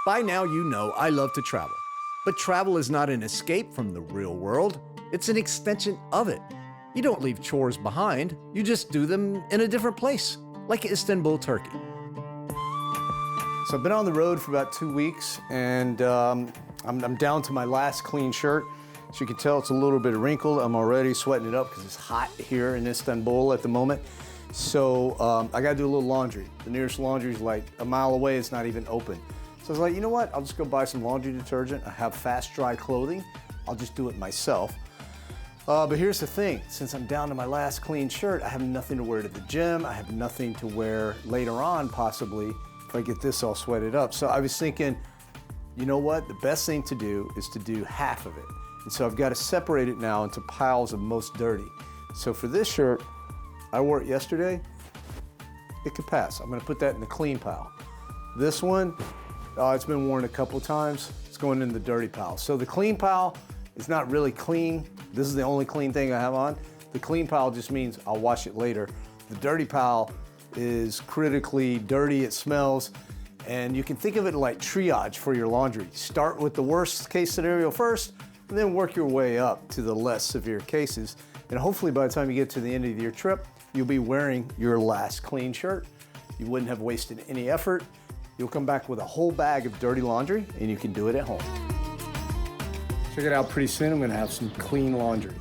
By now, you know I love to travel. But travel is not an escape from the real world, it's an extension of it. You don't leave chores behind, you just do them in a different place, like Istanbul, Turkey. So I've been on the road for about 2 weeks, and I'm down to my last clean shirt. As you can tell, it's a little bit wrinkled. I'm already sweating it up because it's hot here in Istanbul at the moment. So I gotta do a little laundry. The nearest laundry is like a mile away, it's not even open. So I was like, you know what? I'll just go buy some laundry detergent. I have fast dry clothing. I'll just do it myself. But here's the thing, since I'm down to my last clean shirt, I have nothing to wear to the gym. I have nothing to wear later on, possibly, if I get this all sweated up. So I was thinking, you know what? The best thing to do is to do half of it. And so I've got to separate it now into piles of most dirty. So for this shirt, I wore it yesterday. It could pass. I'm gonna put that in the clean pile. This one, it's been worn a couple of times. It's going in the dirty pile. So the clean pile is not really clean. This is the only clean thing I have on. The clean pile just means I'll wash it later. The dirty pile is critically dirty, it smells, and you can think of it like triage for your laundry. Start with the worst case scenario first, and then work your way up to the less severe cases. And hopefully by the time you get to the end of your trip, you'll be wearing your last clean shirt. You wouldn't have wasted any effort. You'll come back with a whole bag of dirty laundry, and you can do it at home. Check it out, pretty soon I'm gonna have some clean laundry.